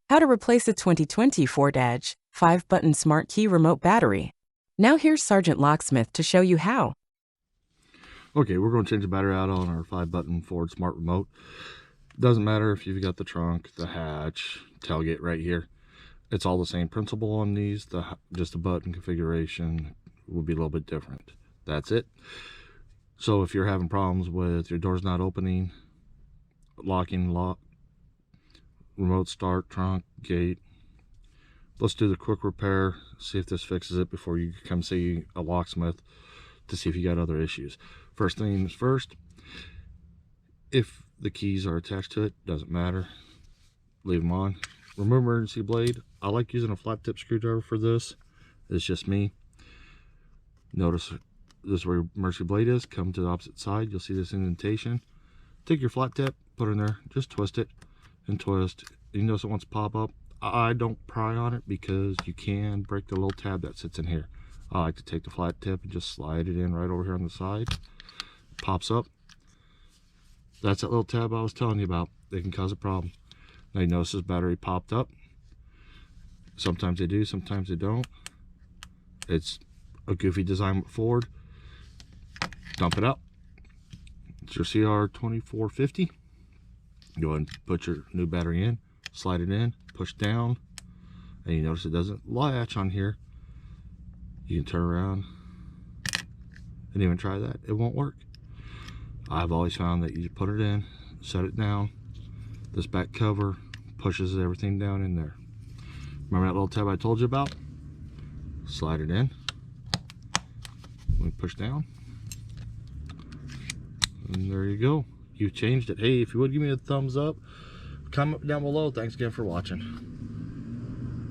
How to replace a 2020 Ford Edge 5-button smart key remote battery. Now here's Sergeant Locksmith to show you how. Okay, we're going to change the battery out on our 5-button Ford Smart Remote. Doesn't matter if you've got the trunk, the hatch, tailgate right here. It's all the same principle on these. Just the button configuration will be a little bit different. That's it. So if you're having problems with your doors not opening, locking, remote start, trunk, gate, let's do the quick repair, see if this fixes it before you come see a locksmith to see if you got other issues. First things first, if the keys are attached to it, doesn't matter, leave them on. Remove emergency blade. I like using a flat tip screwdriver for this. It's just me. Notice this is where your emergency blade is. Come to the opposite side, you'll see this indentation. Take your flat tip, put it in there, just twist it and twist. You notice it wants to pop up. I don't pry on it because you can break the little tab that sits in here. I like to take the flat tip and just slide it in right over here on the side. Pops up. That's that little tab I was telling you about. They can cause a problem. Now you notice this battery popped up. Sometimes they do, sometimes they don't. It's a goofy design with Ford. Dump it out. It's your CR2450. Go ahead and put your new battery in, slide it in, push down, and you notice it doesn't latch on here. You can turn around and even try that. It won't work. I've always found that you put it in, set it down, this back cover pushes everything down in there. Remember that little tab I told you about? Slide it in. We push down. And there you go. You changed it. Hey, if you would give me a thumbs up, comment down below. Thanks again for watching.